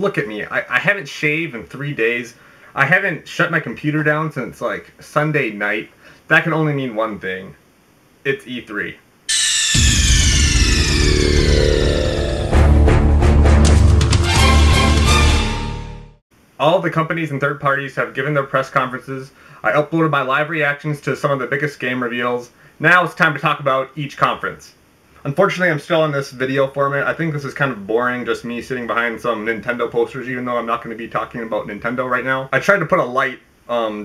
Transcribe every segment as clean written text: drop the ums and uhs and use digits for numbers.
look at me. I haven't shaved in 3 days. I haven't shut my computer down since like Sunday night. That can only mean one thing. It's E3. All of the companies and third parties have given their press conferences. I uploaded my live reactions to some of the biggest game reveals. Now it's time to talk about each conference. Unfortunately, I'm still in this video format. I think this is kind of boring, just me sitting behind some Nintendo posters, even though I'm not going to be talking about Nintendo right now. I tried to put a light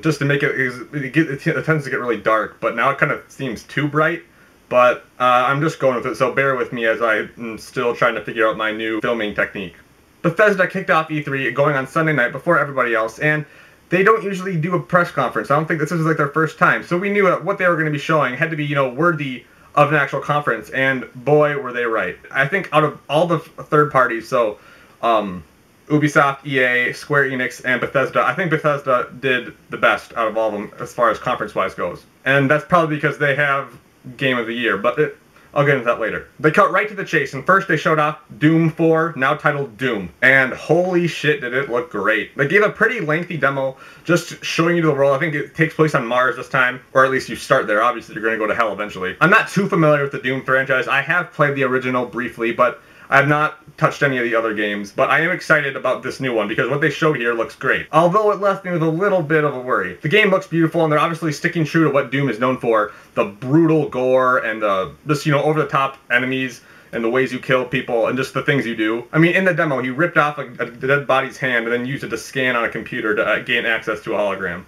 just to make it tends to get really dark, but now it kind of seems too bright. But I'm just going with it, so bear with me as I'm still trying to figure out my new filming technique. Bethesda kicked off E3 going on Sunday night before everybody else, and they don't usually do a press conference. I don't think this is like their first time, so we knew that what they were going to be showing had to be, you know, worthy of an actual conference, and boy were they right. I think out of all the third parties, so Ubisoft, EA, Square Enix, and Bethesda, I think Bethesda did the best out of all of them as far as conference-wise goes. And that's probably because they have Game of the Year, but I'll get into that later. They cut right to the chase, and first they showed off Doom 4, now titled Doom. And holy shit, did it look great. They gave a pretty lengthy demo, just showing you the world. I think it takes place on Mars this time, or at least you start there. Obviously, you're going to go to hell eventually. I'm not too familiar with the Doom franchise. I have played the original briefly, but I have not touched any of the other games, but I am excited about this new one because what they showed here looks great. Although it left me with a little bit of a worry. The game looks beautiful and they're obviously sticking true to what Doom is known for. The brutal gore and just, you know, over-the-top enemies and the ways you kill people and just the things you do. I mean, in the demo, he ripped off a dead body's hand and then used it to scan on a computer to gain access to a hologram.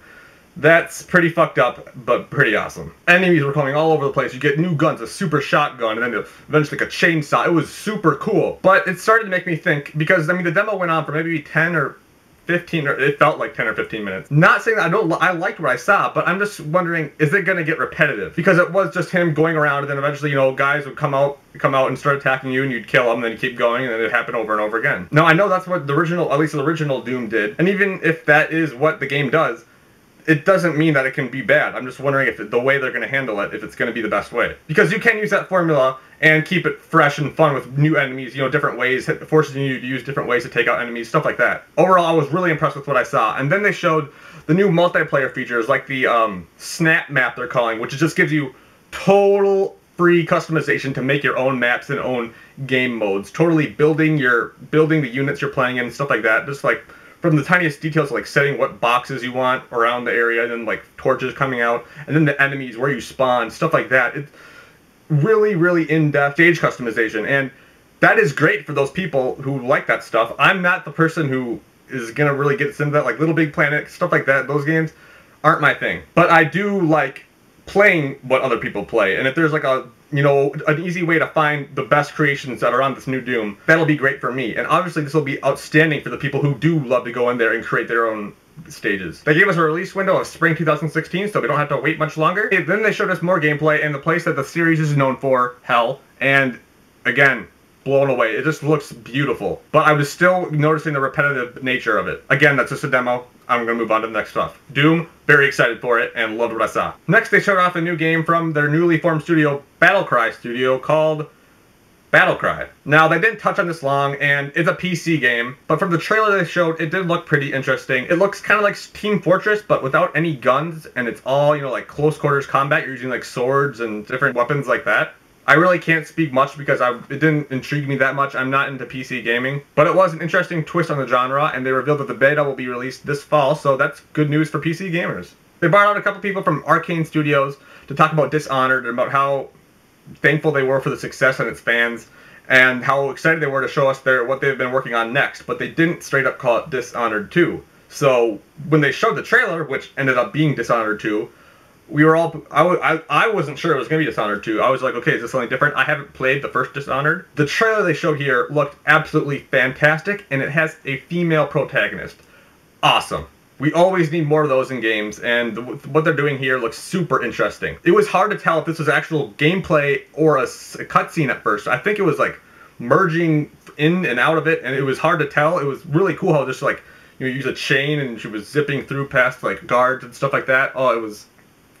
That's pretty fucked up, but pretty awesome. Enemies were coming all over the place. You get new guns, a super shotgun, and then eventually like a chainsaw. It was super cool. But it started to make me think, because, I mean, the demo went on for maybe 10 or 15, or it felt like 10 or 15 minutes. Not saying that I liked what I saw, but I'm just wondering, is it going to get repetitive? Because it was just him going around, and then eventually, you know, guys would come out and start attacking you, and you'd kill them, and then you keep going, and then it happened over and over again. Now, I know that's what the original, at least the original Doom did, and even if that is what the game does, it doesn't mean that it can be bad. I'm just wondering if the way they're going to handle it, if it's going to be the best way. Because you can use that formula and keep it fresh and fun with new enemies, you know, different ways, forcing you to use different ways to take out enemies, stuff like that. Overall, I was really impressed with what I saw. And then they showed the new multiplayer features, like the snap map they're calling, which just gives you total free customization to make your own maps and own game modes. Totally building the units you're playing in and stuff like that. Just like from the tiniest details, like setting what boxes you want around the area, and then like torches coming out, and then the enemies, where you spawn, stuff like that. It's really, really in-depth stage customization, and that is great for those people who like that stuff. I'm not the person who is gonna really get into that, like Little Big Planet, stuff like that. Those games aren't my thing. But I do like playing what other people play, and if there's like a, you know, an easy way to find the best creations that are on this new Doom, that'll be great for me. And obviously this will be outstanding for the people who do love to go in there and create their own stages. They gave us a release window of spring 2016, so we don't have to wait much longer. And then they showed us more gameplay in the place that the series is known for, hell. And again, blown away. It just looks beautiful. But I was still noticing the repetitive nature of it. Again, that's just a demo. I'm going to move on to the next stuff. Doom, very excited for it, and loved what I saw. Next, they showed off a new game from their newly formed studio, Battlecry Studio, called Battlecry. Now, they didn't touch on this long, and it's a PC game, but from the trailer they showed, it did look pretty interesting. It looks kind of like Team Fortress, but without any guns, and it's all, you know, like close quarters combat. You're using like swords and different weapons like that. I really can't speak much because it didn't intrigue me that much. I'm not into PC gaming. But it was an interesting twist on the genre, and they revealed that the beta will be released this fall, so that's good news for PC gamers. They brought out a couple people from Arcane Studios to talk about Dishonored, and about how thankful they were for the success and its fans, and how excited they were to show us what they've been working on next. But they didn't straight up call it Dishonored 2. So when they showed the trailer, which ended up being Dishonored 2, we were all, I wasn't sure it was going to be Dishonored 2. I was like, okay, is this something different? I haven't played the first Dishonored. The trailer they showed here looked absolutely fantastic, and it has a female protagonist. Awesome. We always need more of those in games, and what they're doing here looks super interesting. It was hard to tell if this was actual gameplay or a cutscene at first. I think it was like merging in and out of it, and it was hard to tell. It was really cool how just like, you know, use a chain and she was zipping through past like guards and stuff like that. Oh, it was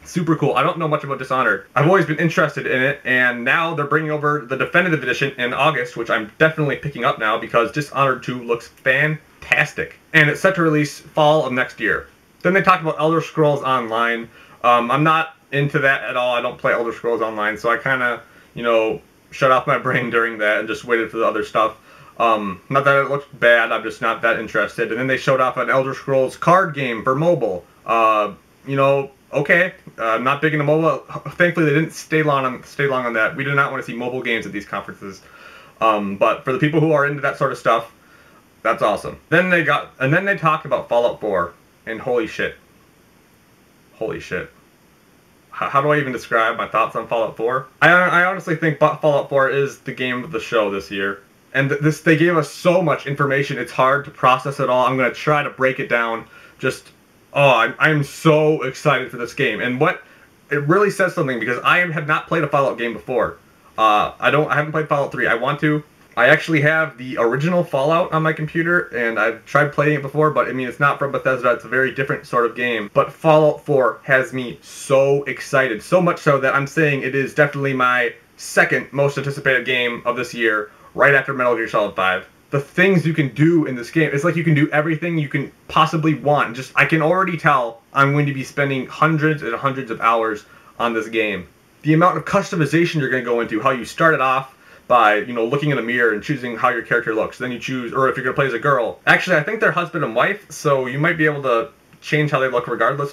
super cool. I don't know much about Dishonored. I've always been interested in it, and now they're bringing over the definitive edition in August, which I'm definitely picking up now because Dishonored 2 looks fantastic. fantastic, and it's set to release fall of next year. Then they talked about Elder Scrolls Online. I'm not into that at all. I don't play Elder Scrolls Online, so I kind of, shut off my brain during that and just waited for the other stuff. Not that it looked bad, I'm just not that interested. And then they showed off an Elder Scrolls card game for mobile. Okay, I'm not big into mobile. Thankfully, they didn't stay long on that. We do not want to see mobile games at these conferences. But for the people who are into that sort of stuff, that's awesome. Then they talked about Fallout 4, and holy shit. Holy shit. How do I even describe my thoughts on Fallout 4? I honestly think Fallout 4 is the game of the show this year. And they gave us so much information, it's hard to process it all. I'm going to try to break it down. I'm so excited for this game. And it really says something, because I have not played a Fallout game before. I haven't played Fallout 3. I want to. I actually have the original Fallout on my computer, and I've tried playing it before, but I mean, it's not from Bethesda. It's a very different sort of game. But Fallout 4 has me so excited, so much so that I'm saying it is definitely my second most anticipated game of this year, right after Metal Gear Solid 5. The things you can do in this game, it's like you can do everything you can possibly want. I can already tell I'm going to be spending hundreds and hundreds of hours on this game. The amount of customization you're going to go into, how you start it off by, looking in a mirror and choosing how your character looks. Then you choose, or if you're going to play as a girl. Actually, I think they're husband and wife, so you might be able to change how they look regardless,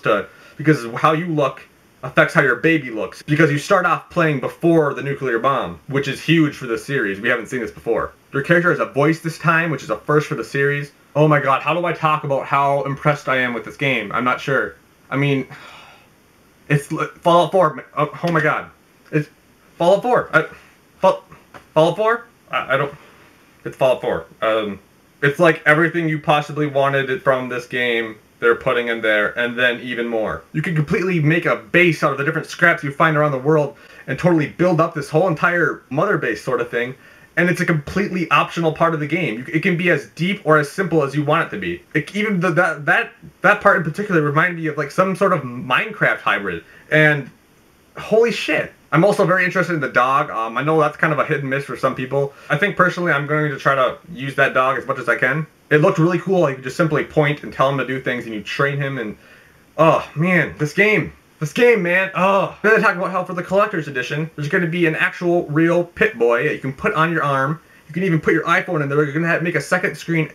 because how you look affects how your baby looks. Because you start off playing before the nuclear bomb, which is huge for this series. We haven't seen this before. Your character has a voice this time, which is a first for the series. Oh my god, how do I talk about how impressed I am with this game? I'm not sure. I mean, it's Fallout 4. Oh my god. It's Fallout 4. Fallout 4? I don't... It's Fallout 4. It's like everything you possibly wanted from this game, they're putting in there, and then even more. You can completely make a base out of the different scraps you find around the world and totally build up this whole entire mother base sort of thing, and it's a completely optional part of the game. It can be as deep or as simple as you want it to be. Even that part in particular reminded me of like some sort of Minecraft hybrid, and holy shit. I'm also very interested in the dog. I know that's kind of a hit and miss for some people. I think personally I'm going to try to use that dog as much as I can. It looked really cool. You just simply point and tell him to do things, and you train him, and oh man, this game, man. Oh. Then they talk about how for the collector's edition, there's going to be an actual real Pip-Boy that you can put on your arm. You can even put your iPhone in there. You're going to make a second screen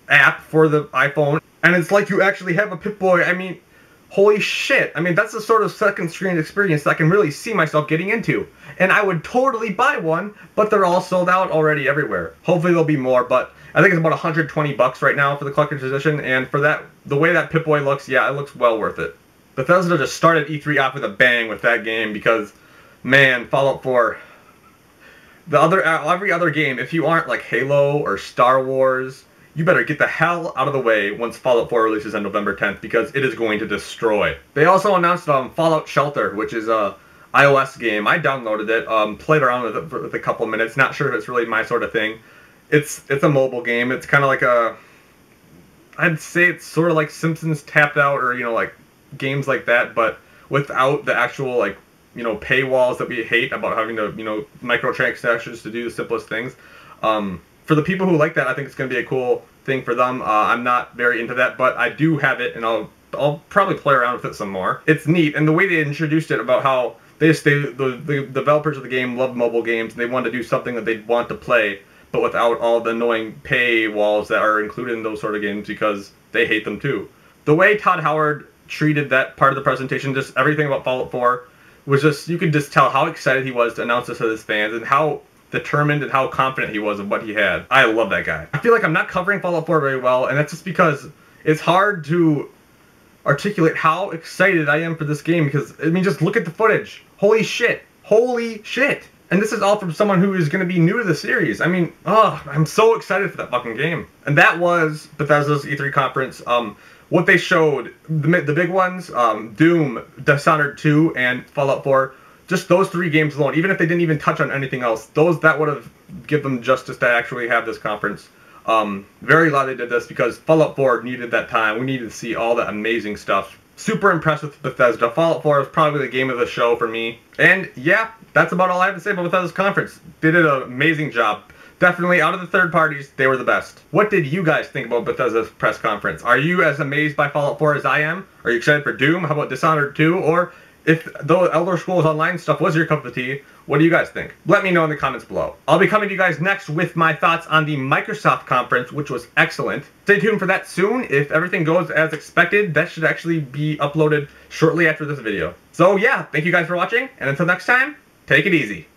app for the iPhone, and it's like you actually have a Pip-Boy. I mean, holy shit. I mean, that's the sort of second screen experience that I can really see myself getting into. And I would totally buy one, but they're all sold out already everywhere. Hopefully there'll be more, but I think it's about $120 right now for the collector's edition, and for that, the way that Pip-Boy looks, yeah, it looks well worth it. Bethesda just started E3 off with a bang with that game because, man, Fallout 4. Every other game, if you aren't like Halo or Star Wars, you better get the hell out of the way once Fallout 4 releases on November 10th, because it is going to destroy. They also announced Fallout Shelter, which is a iOS game. I downloaded it, played around with it for a couple minutes. Not sure if it's really my sort of thing. It's a mobile game. It's kind of like I'd say it's sort of like Simpsons Tapped Out, or like games like that, but without the actual paywalls that we hate about having to microtransactions to do the simplest things. For the people who like that, I think it's going to be a cool thing for them. I'm not very into that, but I do have it, and I'll probably play around with it some more. It's neat, and the way they introduced it about how the developers of the game love mobile games, and they want to do something that they'd want to play, but without all the annoying paywalls that are included in those sort of games, because they hate them too. The way Todd Howard treated that part of the presentation, just everything about Fallout 4, was just, you could just tell how excited he was to announce this to his fans, and how determined and how confident he was of what he had. I love that guy. I feel like I'm not covering Fallout 4 very well, and that's just because it's hard to articulate how excited I am for this game, because, I mean, just look at the footage. Holy shit. Holy shit. And this is all from someone who is going to be new to the series. I mean, I'm so excited for that fucking game. And that was Bethesda's E3 conference. What they showed, the big ones, Doom, Dishonored 2, and Fallout 4, just those 3 games alone, even if they didn't even touch on anything else, that would have given them justice to actually have this conference. Very glad they did this, because Fallout 4 needed that time. We needed to see all that amazing stuff. Super impressed with Bethesda. Fallout 4 is probably the game of the show for me. And yeah, that's about all I have to say about Bethesda's conference. They did an amazing job Definitely, out of the third parties, they were the best. What did you guys think about Bethesda's press conference? Are you as amazed by Fallout 4 as I am? Are you excited for Doom? How about Dishonored 2? Or if the Elder Scrolls Online stuff was your cup of tea, what do you guys think? Let me know in the comments below. I'll be coming to you guys next with my thoughts on the Microsoft conference, which was excellent. Stay tuned for that soon. If everything goes as expected, that should actually be uploaded shortly after this video. So yeah, thank you guys for watching, and until next time, take it easy.